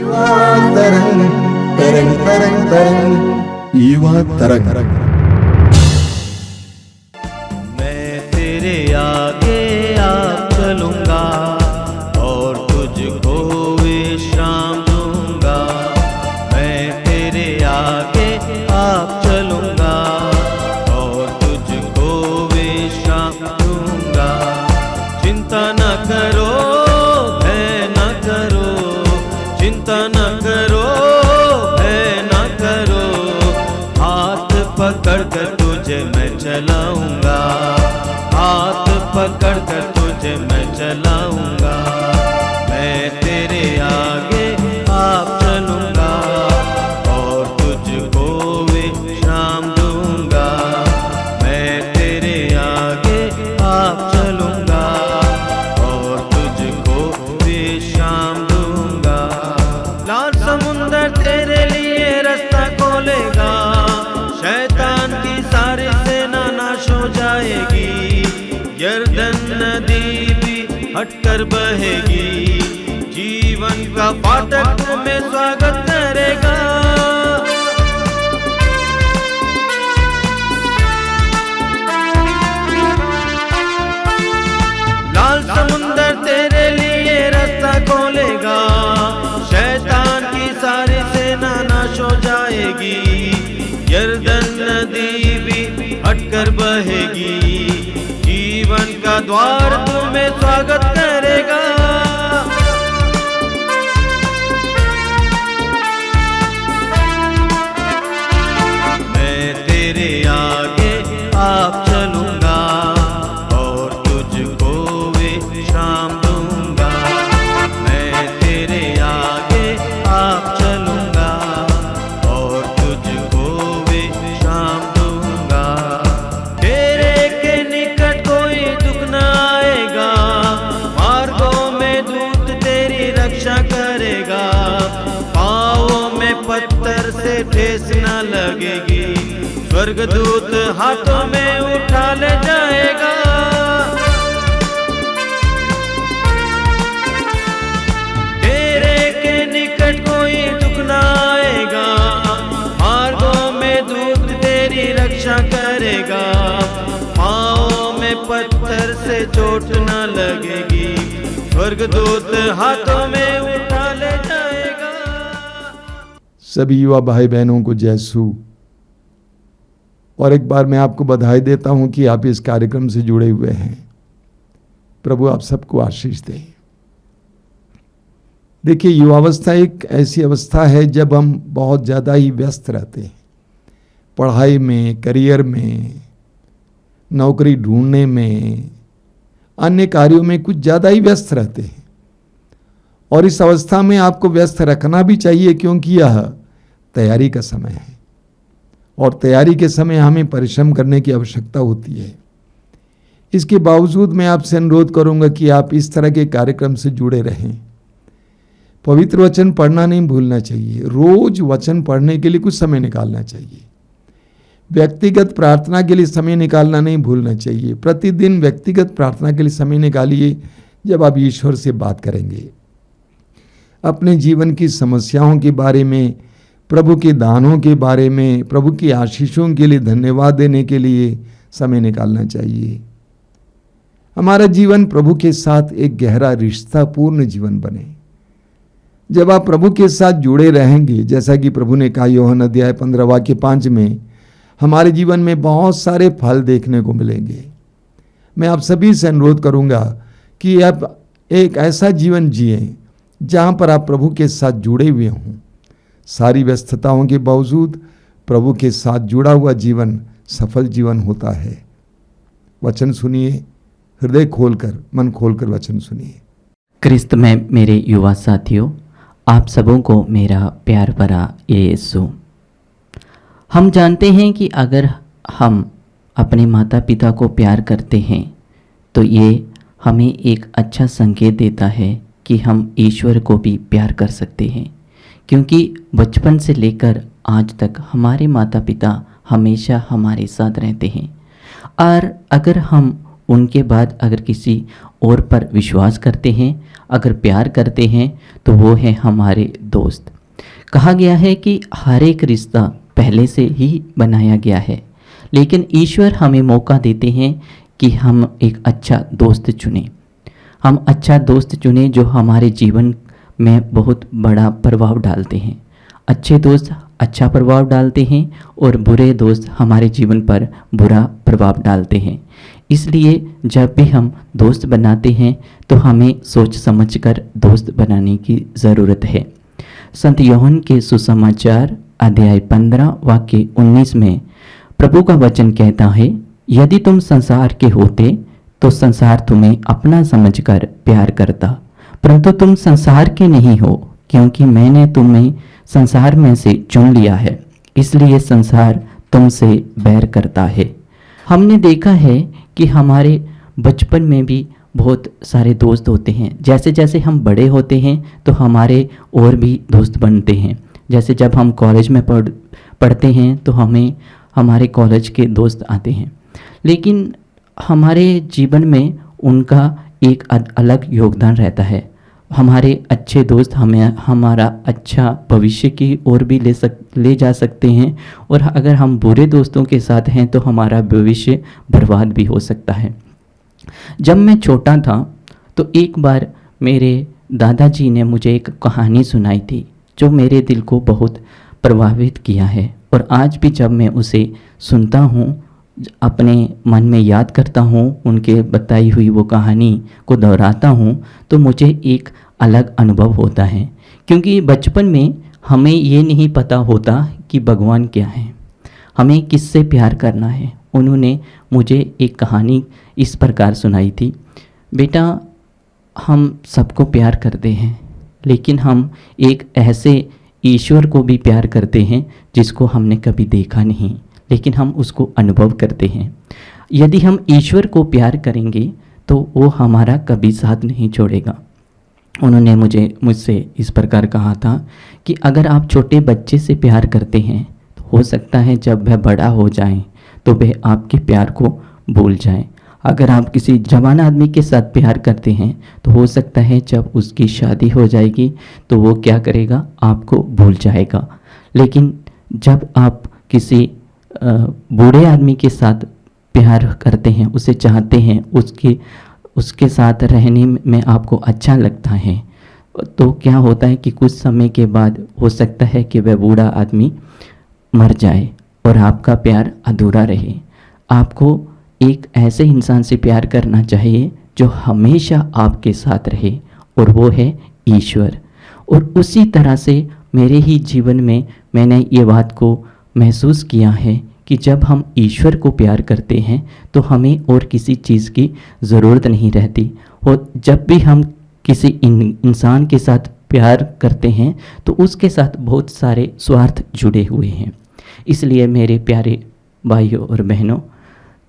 तरंग तरंग तरंग युवा तरंग। मैं तेरे आगे आप चलूंगा और तुझको विश्राम दूंगा। मैं तेरे आगे आप चलूंगा और तुझको विश्राम दूंगा। चिंता न करो, भय न करो, चिंता न करो, भय न करो। हाथ पकड़ कर तुझे मैं चलाऊंगा, हाथ पकड़ कर तुझे मैं चलाऊंगा। मैं तेरे आगे आप चलूंगा और तुझको विश्राम दूंगा। मैं तेरे आगे आप चलूंगा और तुझको विश्राम दूंगा। लाल समुंदर तेरे लिए रास्ता खोलेगा, शैतान की सारी सेना नाश हो जाएगी। यरदन नदी भी हटकर बहेगी, जीवन का फाटक तुम्हें स्वागत करेगा। लाल समुंदर तेरे लिए रास्ता खोलेगा, शैतान की सारी सेना नाश हो जाएगी। यरदन नदी भी हटकर बहेगी, जीवन का द्वार तुम्हें स्वागत करेगा। मैं तेरे आगे आप चलूंगा और तुझको विश्राम दूंगा। मैं तेरे आगे आप चलूंगा और तुझको विश्राम दूंगा। तेरे के निकट कोई दुख न आएगा, मार्गों में दूत तेरी रक्षा करेगा। पाँवों में पत्थर से ठेस न लगेगी, स्वर्गदूत हाथों में उठा ले जाएगा। तेरे के निकट कोई दुख न आएगा, मार्गों में दूत तेरी रक्षा करेगा। पाँवों में पत्थर से चोट न लगेगी, स्वर्गदूत हाथों में उठा ले जाएगा। सभी युवा भाई बहनों को जय सू। और एक बार मैं आपको बधाई देता हूं कि आप इस कार्यक्रम से जुड़े हुए हैं। प्रभु आप सबको आशीष दे। देखिए, युवावस्था एक ऐसी अवस्था है जब हम बहुत ज़्यादा ही व्यस्त रहते हैं, पढ़ाई में, करियर में, नौकरी ढूंढने में, अन्य कार्यों में कुछ ज़्यादा ही व्यस्त रहते हैं। और इस अवस्था में आपको व्यस्त रखना भी चाहिए, क्योंकि यह तैयारी का समय है और तैयारी के समय हमें परिश्रम करने की आवश्यकता होती है। इसके बावजूद मैं आपसे अनुरोध करूंगा कि आप इस तरह के कार्यक्रम से जुड़े रहें। पवित्र वचन पढ़ना नहीं भूलना चाहिए, रोज वचन पढ़ने के लिए कुछ समय निकालना चाहिए। व्यक्तिगत प्रार्थना के लिए समय निकालना नहीं भूलना चाहिए। प्रतिदिन व्यक्तिगत प्रार्थना के लिए समय निकालिए जब आप ईश्वर से बात करेंगे। अपने जीवन की समस्याओं के बारे में, प्रभु के दानों के बारे में, प्रभु की आशीषों के लिए धन्यवाद देने के लिए समय निकालना चाहिए। हमारा जीवन प्रभु के साथ एक गहरा रिश्ता पूर्ण जीवन बने। जब आप प्रभु के साथ जुड़े रहेंगे, जैसा कि प्रभु ने कहा यूहन्ना अध्याय 15 वाक्य 5 में, हमारे जीवन में बहुत सारे फल देखने को मिलेंगे। मैं आप सभी से अनुरोध करूंगा कि आप एक ऐसा जीवन जिएं जहां पर आप प्रभु के साथ जुड़े हुए हों। सारी व्यस्तताओं के बावजूद प्रभु के साथ जुड़ा हुआ जीवन सफल जीवन होता है। वचन सुनिए, हृदय खोलकर, मन खोलकर वचन सुनिए। क्रिस्त में मेरे युवा साथियों, आप सबों को मेरा प्यार भरा यीशु। हम जानते हैं कि अगर हम अपने माता पिता को प्यार करते हैं तो ये हमें एक अच्छा संकेत देता है कि हम ईश्वर को भी प्यार कर सकते हैं, क्योंकि बचपन से लेकर आज तक हमारे माता पिता हमेशा हमारे साथ रहते हैं। और अगर हम उनके बाद अगर किसी और पर विश्वास करते हैं, अगर प्यार करते हैं तो वो है हमारे दोस्त। कहा गया है कि हर एक रिश्ता पहले से ही बनाया गया है, लेकिन ईश्वर हमें मौका देते हैं कि हम एक अच्छा दोस्त चुनें। हम अच्छा दोस्त चुनें जो हमारे जीवन में बहुत बड़ा प्रभाव डालते हैं। अच्छे दोस्त अच्छा प्रभाव डालते हैं और बुरे दोस्त हमारे जीवन पर बुरा प्रभाव डालते हैं। इसलिए जब भी हम दोस्त बनाते हैं तो हमें सोच समझकर दोस्त बनाने की ज़रूरत है। संत यूहन्ना के सुसमाचार अध्याय 15 वाक्य 19 में प्रभु का वचन कहता है, यदि तुम संसार के होते तो संसार तुम्हें अपना समझकर प्यार करता, परंतु तुम संसार के नहीं हो, क्योंकि मैंने तुम्हें संसार में से चुन लिया है, इसलिए संसार तुमसे बैर करता है। हमने देखा है कि हमारे बचपन में भी बहुत सारे दोस्त होते हैं। जैसे जैसे हम बड़े होते हैं तो हमारे और भी दोस्त बनते हैं। जैसे जब हम कॉलेज में पढ़ते हैं तो हमें हमारे कॉलेज के दोस्त आते हैं, लेकिन हमारे जीवन में उनका एक अलग योगदान रहता है। हमारे अच्छे दोस्त हमें हमारा अच्छा भविष्य की ओर भी ले जा सकते हैं, और अगर हम बुरे दोस्तों के साथ हैं तो हमारा भविष्य बर्बाद भी हो सकता है। जब मैं छोटा था तो एक बार मेरे दादाजी ने मुझे एक कहानी सुनाई थी जो मेरे दिल को बहुत प्रभावित किया है, और आज भी जब मैं उसे सुनता हूँ, अपने मन में याद करता हूँ, उनके बताई हुई वो कहानी को दोहराता हूँ, तो मुझे एक अलग अनुभव होता है। क्योंकि बचपन में हमें ये नहीं पता होता कि भगवान क्या है, हमें किससे प्यार करना है। उन्होंने मुझे एक कहानी इस प्रकार सुनाई थी, बेटा हम सबको प्यार करते हैं, लेकिन हम एक ऐसे ईश्वर को भी प्यार करते हैं जिसको हमने कभी देखा नहीं, लेकिन हम उसको अनुभव करते हैं। यदि हम ईश्वर को प्यार करेंगे तो वो हमारा कभी साथ नहीं छोड़ेगा। उन्होंने मुझसे इस प्रकार कहा था कि अगर आप छोटे बच्चे से प्यार करते हैं तो हो सकता है जब वह बड़ा हो जाए तो वह आपके प्यार को भूल जाए। अगर आप किसी जवान आदमी के साथ प्यार करते हैं तो हो सकता है जब उसकी शादी हो जाएगी तो वो क्या करेगा, आपको भूल जाएगा। लेकिन जब आप किसी बूढ़े आदमी के साथ प्यार करते हैं, उसे चाहते हैं, उसके साथ रहने में आपको अच्छा लगता है, तो क्या होता है कि कुछ समय के बाद हो सकता है कि वह बूढ़ा आदमी मर जाए और आपका प्यार अधूरा रहे। आपको एक ऐसे इंसान से प्यार करना चाहिए जो हमेशा आपके साथ रहे, और वो है ईश्वर। और उसी तरह से मेरे ही जीवन में मैंने ये बात को महसूस किया है कि जब हम ईश्वर को प्यार करते हैं तो हमें और किसी चीज़ की ज़रूरत नहीं रहती। और जब भी हम किसी इंसान के साथ प्यार करते हैं तो उसके साथ बहुत सारे स्वार्थ जुड़े हुए हैं। इसलिए मेरे प्यारे भाइयों और बहनों,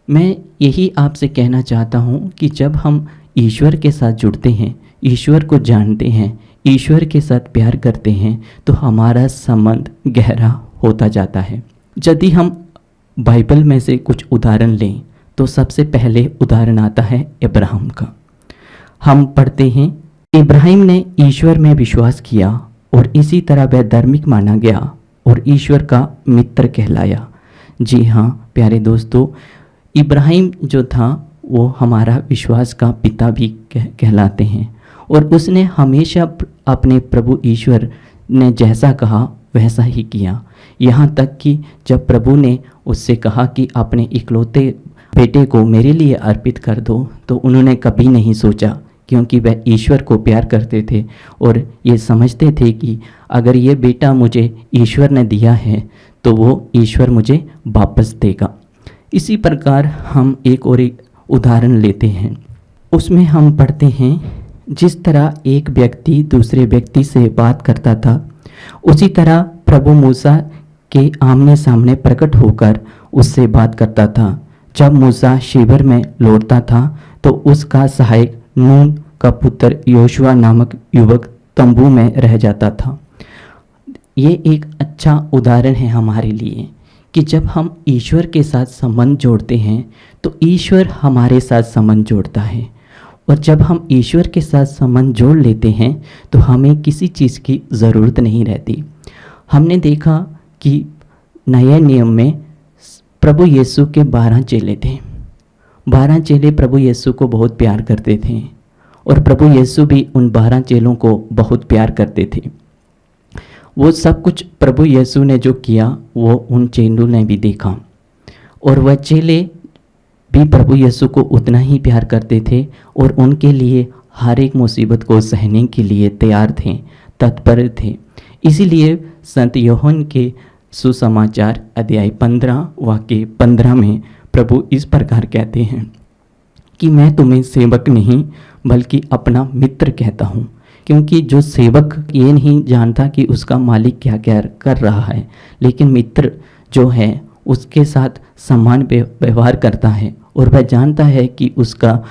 मैं यही आपसे कहना चाहता हूँ कि जब हम ईश्वर के साथ जुड़ते हैं, ईश्वर को जानते हैं, ईश्वर के साथ प्यार करते हैं, तो हमारा संबंध गहरा होता जाता है। यदि हम बाइबल में से कुछ उदाहरण लें तो सबसे पहले उदाहरण आता है इब्राहिम का। हम पढ़ते हैं, इब्राहिम ने ईश्वर में विश्वास किया और इसी तरह वह धार्मिक माना गया और ईश्वर का मित्र कहलाया। जी हाँ प्यारे दोस्तों, इब्राहिम जो था वो हमारा विश्वास का पिता भी कहलाते हैं, और उसने हमेशा अपने प्रभु ईश्वर ने जैसा कहा वैसा ही किया। यहाँ तक कि जब प्रभु ने उससे कहा कि अपने इकलौते बेटे को मेरे लिए अर्पित कर दो, तो उन्होंने कभी नहीं सोचा, क्योंकि वह ईश्वर को प्यार करते थे और ये समझते थे कि अगर ये बेटा मुझे ईश्वर ने दिया है तो वो ईश्वर मुझे वापस देगा। इसी प्रकार हम एक और उदाहरण लेते हैं, उसमें हम पढ़ते हैं, जिस तरह एक व्यक्ति दूसरे व्यक्ति से बात करता था उसी तरह प्रभु मूसा के आमने सामने प्रकट होकर उससे बात करता था। जब मूसा शिविर में लौटता था तो उसका सहायक नून का पुत्र योशुआ नामक युवक तंबू में रह जाता था। ये एक अच्छा उदाहरण है हमारे लिए कि जब हम ईश्वर के साथ संबंध जोड़ते हैं तो ईश्वर हमारे साथ संबंध जोड़ता है। और जब हम ईश्वर के साथ संबंध जोड़ लेते हैं तो हमें किसी चीज़ की ज़रूरत नहीं रहती। हमने देखा कि नए नियम में प्रभु यीशु के 12 चेले थे। 12 चेले प्रभु यीशु को बहुत प्यार करते थे और प्रभु यीशु भी उन 12 चेलों को बहुत प्यार करते थे। वो सब कुछ प्रभु यीशु ने जो किया वो उन चेलों ने भी देखा और वह चेले भी प्रभु यीशु को उतना ही प्यार करते थे और उनके लिए हर एक मुसीबत को सहने के लिए तैयार थे, तत्पर थे। इसीलिए संत यूहन्ना के सुसमाचार अध्याय 15 वाक्य 15 में प्रभु इस प्रकार कहते हैं कि मैं तुम्हें सेवक नहीं बल्कि अपना मित्र कहता हूँ। क्योंकि जो सेवक ये नहीं जानता कि उसका मालिक क्या क्या कर रहा है, लेकिन मित्र जो है उसके साथ समान व्यवहार करता है और वह जानता है कि उसका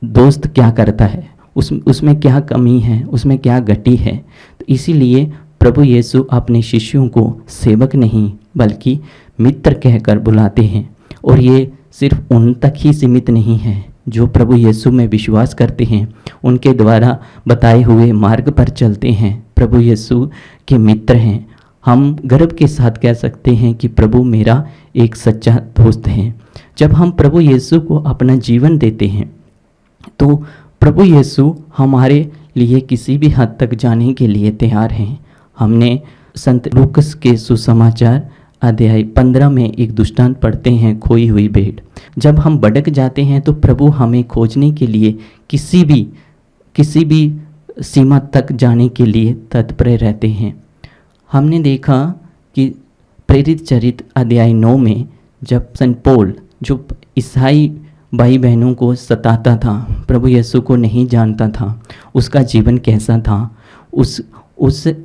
दोस्त क्या करता है, उसमें क्या कमी है, उसमें क्या घटी है। तो इसीलिए प्रभु यीशु अपने शिष्यों को सेवक नहीं बल्कि मित्र कहकर बुलाते हैं। और ये सिर्फ उन तक ही सीमित नहीं है जो प्रभु यीशु में विश्वास करते हैं, उनके द्वारा बताए हुए मार्ग पर चलते हैं, प्रभु यीशु के मित्र हैं। हम गर्व के साथ कह सकते हैं कि प्रभु मेरा एक सच्चा दोस्त है। जब हम प्रभु यीशु को अपना जीवन देते हैं तो प्रभु यीशु हमारे लिए किसी भी हद तक जाने के लिए तैयार हैं। हमने संत लूकस के सुसमाचार अध्याय 15 में एक दृष्टांत पढ़ते हैं, खोई हुई भेंट। जब हम भटक जाते हैं तो प्रभु हमें खोजने के लिए किसी भी सीमा तक जाने के लिए तत्पर रहते हैं। हमने देखा कि प्रेरित चरित्र अध्याय 9 में जब संत पौल जो ईसाई भाई बहनों को सताता था, प्रभु यीशु को नहीं जानता था, उसका जीवन कैसा था।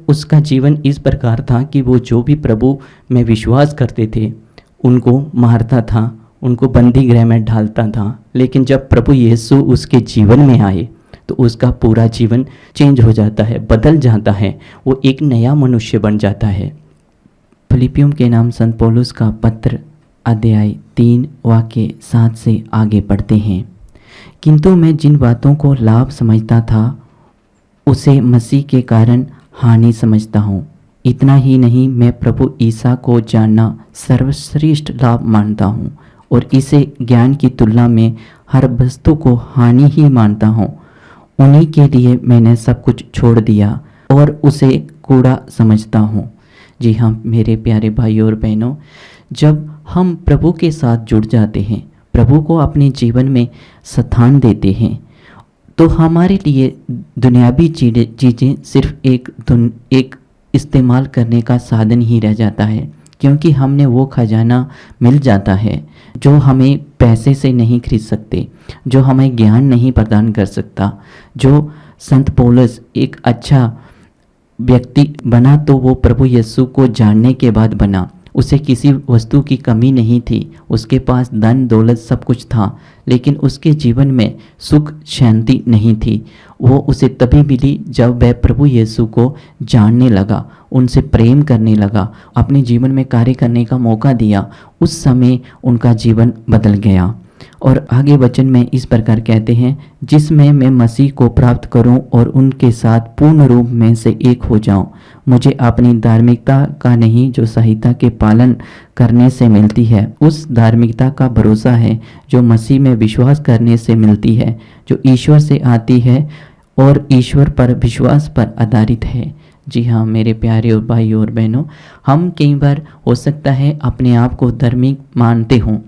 उसका जीवन इस प्रकार था कि वो जो भी प्रभु में विश्वास करते थे उनको मारता था, उनको बंदी गृह में डालता था। लेकिन जब प्रभु यीशु उसके जीवन में आए तो उसका पूरा जीवन चेंज हो जाता है, बदल जाता है, वो एक नया मनुष्य बन जाता है। फिलिपियों के नाम संत पौलुस का पत्र अध्याय 3 वाक्य 7 से आगे पढ़ते हैं। किंतु मैं जिन बातों को लाभ समझता था उसे मसीह के कारण हानि समझता हूँ। इतना ही नहीं, मैं प्रभु ईसा को जानना सर्वश्रेष्ठ लाभ मानता हूँ और इसे ज्ञान की तुलना में हर वस्तु को हानि ही मानता हूँ। उन्हीं के लिए मैंने सब कुछ छोड़ दिया और उसे कूड़ा समझता हूँ। जी हाँ मेरे प्यारे भाइयों और बहनों, जब हम प्रभु के साथ जुड़ जाते हैं, प्रभु को अपने जीवन में स्थान देते हैं, तो हमारे लिए दुनियावी चीज़ें सिर्फ एक इस्तेमाल करने का साधन ही रह जाता है। क्योंकि हमने वो खजाना मिल जाता है जो हमें पैसे से नहीं खरीद सकते, जो हमें ज्ञान नहीं प्रदान कर सकता। जो संत पौलुस एक अच्छा व्यक्ति बना तो वो प्रभु यीशु को जानने के बाद बना। उसे किसी वस्तु की कमी नहीं थी, उसके पास धन दौलत सब कुछ था, लेकिन उसके जीवन में सुख शांति नहीं थी। वो उसे तभी मिली जब वह प्रभु यीशु को जानने लगा, उनसे प्रेम करने लगा, अपने जीवन में कार्य करने का मौका दिया। उस समय उनका जीवन बदल गया। और आगे वचन में इस प्रकार कहते हैं, जिसमें मैं मसीह को प्राप्त करूं और उनके साथ पूर्ण रूप में से एक हो जाऊं। मुझे अपनी धार्मिकता का नहीं जो संहिता के पालन करने से मिलती है, उस धार्मिकता का भरोसा है जो मसीह में विश्वास करने से मिलती है, जो ईश्वर से आती है और ईश्वर पर विश्वास पर आधारित है। जी हाँ मेरे प्यारे और भाई और बहनों, हम कई बार हो सकता है अपने आप को धार्मिक मानते हों,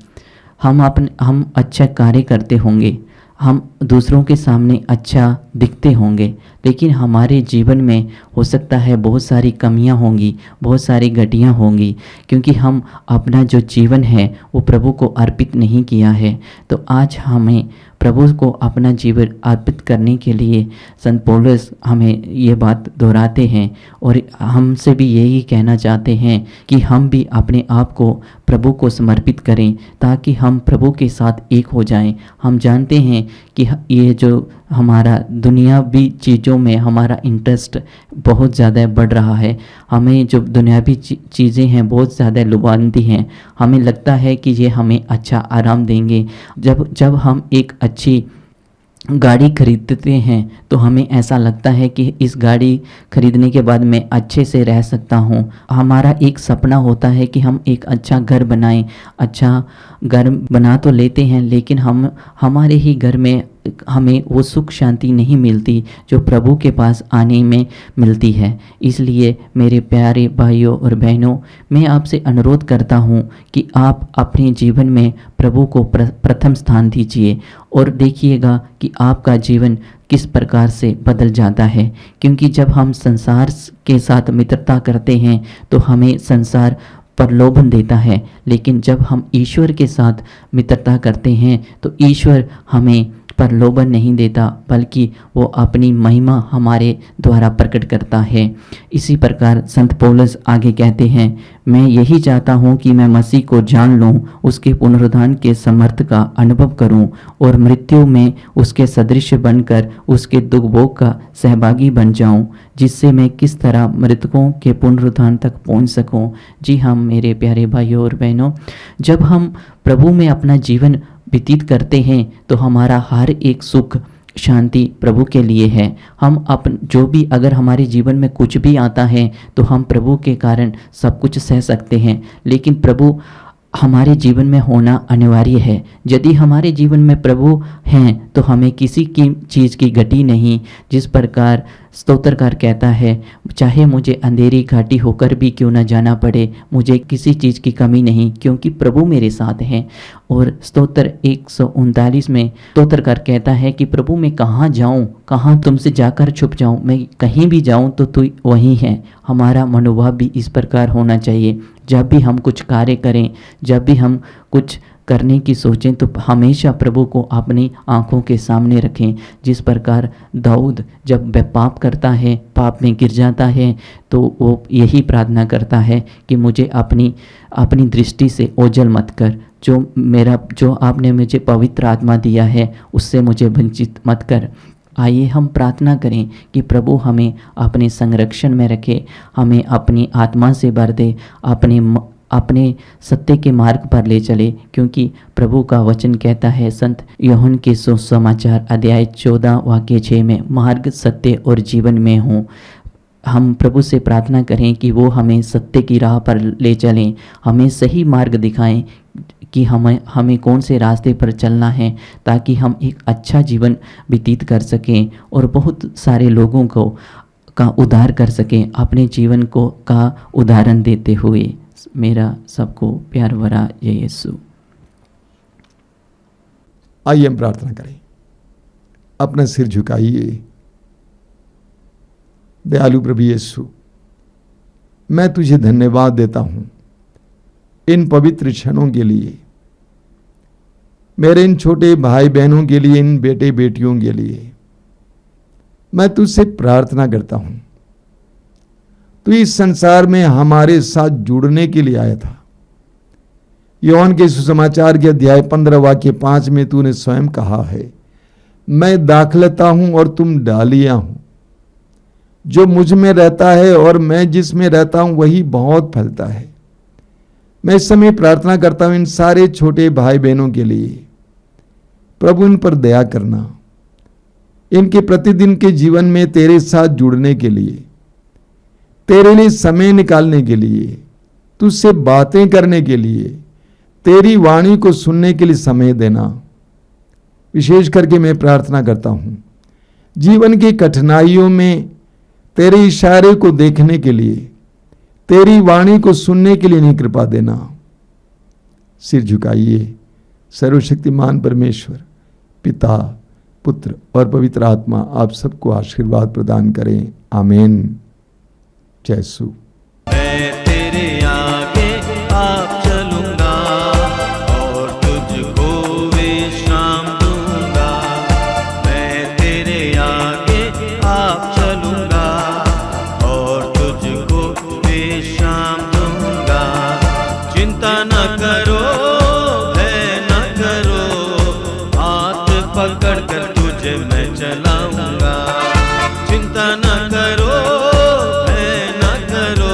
हम अच्छा कार्य करते होंगे, हम दूसरों के सामने अच्छा दिखते होंगे, लेकिन हमारे जीवन में हो सकता है बहुत सारी कमियां होंगी, बहुत सारी घटियां होंगी, क्योंकि हम अपना जो जीवन है वो प्रभु को अर्पित नहीं किया है। तो आज हमें प्रभु को अपना जीवन अर्पित करने के लिए संत पौलुस हमें ये बात दोहराते हैं और हमसे भी यही कहना चाहते हैं कि हम भी अपने आप को प्रभु को समर्पित करें ताकि हम प्रभु के साथ एक हो जाएं। हम जानते हैं कि ये जो हमारा दुनियावी चीज़ों में हमारा इंटरेस्ट बहुत ज़्यादा बढ़ रहा है, हमें जो दुनियावी चीज़ें हैं बहुत ज़्यादा लुभावती हैं, हमें लगता है कि ये हमें अच्छा आराम देंगे। जब हम एक अच्छी गाड़ी खरीदते हैं तो हमें ऐसा लगता है कि इस गाड़ी खरीदने के बाद मैं अच्छे से रह सकता हूँ। हमारा एक सपना होता है कि हम एक अच्छा घर बनाएं। अच्छा घर बना तो लेते हैं, लेकिन हमारे ही घर में हमें वो सुख शांति नहीं मिलती जो प्रभु के पास आने में मिलती है। इसलिए मेरे प्यारे भाइयों और बहनों, मैं आपसे अनुरोध करता हूँ कि आप अपने जीवन में प्रभु को प्रथम स्थान दीजिए और देखिएगा कि आपका जीवन किस प्रकार से बदल जाता है। क्योंकि जब हम संसार के साथ मित्रता करते हैं तो हमें संसार प्रलोभन देता है, लेकिन जब हम ईश्वर के साथ मित्रता करते हैं तो ईश्वर हमें प्रलोभन नहीं देता, बल्कि वो अपनी महिमा हमारे द्वारा प्रकट करता है। इसी प्रकार संत पौलुस आगे कहते हैं, मैं यही चाहता हूँ कि मैं मसीह को जान लूँ, उसके पुनरुत्थान के समर्थ का अनुभव करूँ और मृत्यु में उसके सदृश बनकर उसके दुख भोग का सहभागी बन जाऊँ, जिससे मैं किस तरह मृतकों के पुनरुत्थान तक पहुँच सकूँ। जी हाँ मेरे प्यारे भाइयों और बहनों, जब हम प्रभु में अपना जीवन व्यतीत करते हैं तो हमारा हर एक सुख शांति प्रभु के लिए है। हम जो भी अगर हमारे जीवन में कुछ भी आता है तो हम प्रभु के कारण सब कुछ सह सकते हैं, लेकिन प्रभु हमारे जीवन में होना अनिवार्य है। यदि हमारे जीवन में प्रभु हैं तो हमें किसी की चीज़ की घटी नहीं। जिस प्रकार स्तोत्रकार कहता है, चाहे मुझे अंधेरी घाटी होकर भी क्यों न जाना पड़े, मुझे किसी चीज़ की कमी नहीं, क्योंकि प्रभु मेरे साथ हैं। और स्तोत्र 139 में स्तोत्रकार कहता है कि प्रभु मैं कहाँ जाऊँ, कहाँ तुमसे जाकर छुप जाऊँ, मैं कहीं भी जाऊँ तो तू वहीं है। हमारा मनोभाव भी इस प्रकार होना चाहिए। जब भी हम कुछ कार्य करें, जब भी हम कुछ करने की सोचें तो हमेशा प्रभु को अपनी आंखों के सामने रखें। जिस प्रकार दाऊद जब वह पाप करता है, पाप में गिर जाता है, तो वो यही प्रार्थना करता है कि मुझे अपनी दृष्टि से ओझल मत कर, जो आपने मुझे पवित्र आत्मा दिया है उससे मुझे वंचित मत कर। आइए हम प्रार्थना करें कि प्रभु हमें अपने संरक्षण में रखे, हमें अपनी आत्मा से भर दे, अपने सत्य के मार्ग पर ले चले। क्योंकि प्रभु का वचन कहता है संत यूहन्ना के सुसमाचार अध्याय 14 वाक्य 6 में, मार्ग सत्य और जीवन में हूँ। हम प्रभु से प्रार्थना करें कि वो हमें सत्य की राह पर ले चलें, हमें सही मार्ग दिखाएं कि हमें कौन से रास्ते पर चलना है, ताकि हम एक अच्छा जीवन व्यतीत कर सकें और बहुत सारे लोगों का उद्धार कर सकें अपने जीवन का उदाहरण देते हुए। मेरा सबको प्यार भरा जय यीशु। आइए हम प्रार्थना करें। अपना सिर झुकाइए। दयालु प्रभु यीशु, मैं तुझे धन्यवाद देता हूं इन पवित्र क्षणों के लिए, मेरे इन छोटे भाई बहनों के लिए, इन बेटे बेटियों के लिए। मैं तुझसे प्रार्थना करता हूं, तू इस संसार में हमारे साथ जुड़ने के लिए आया था। यूहन्ना के सुसमाचार के अध्याय 15 वाक्य 5 में तूने स्वयं कहा है, मैं दाखलता हूं और तुम डालियां हो। जो मुझ में रहता है और मैं जिसमें रहता हूं वही बहुत फलता है। मैं इस समय प्रार्थना करता हूं इन सारे छोटे भाई बहनों के लिए, प्रभु इन पर दया करना, इनके प्रतिदिन के जीवन में तेरे साथ जुड़ने के लिए, तेरे लिए समय निकालने के लिए, तुझसे बातें करने के लिए, तेरी वाणी को सुनने के लिए समय देना। विशेष करके मैं प्रार्थना करता हूं जीवन की कठिनाइयों में तेरे इशारे को देखने के लिए, तेरी वाणी को सुनने के लिए नहीं कृपा देना। सिर झुकाइए। सर्वशक्तिमान परमेश्वर पिता, पुत्र और पवित्र आत्मा आप सबको आशीर्वाद प्रदान करें। आमीन। जय यीशु। मैं तेरे आगे आप चलूंगा और तुझको विश्राम दूंगा। मैं तेरे आगे आप चलूंगा और तुझको विश्राम दूंगा। चिंता न करो, भय न करो, हाथ पकड़ कर तुझे मैं चलाऊंगा। चिंता न करो, भय न करो,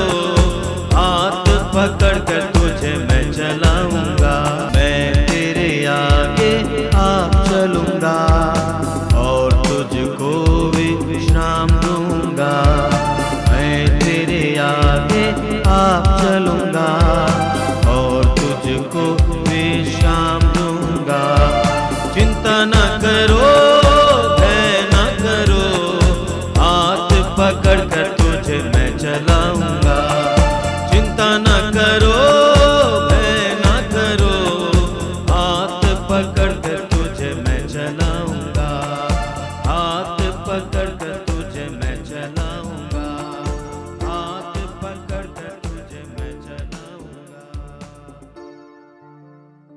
आप चलूंगा।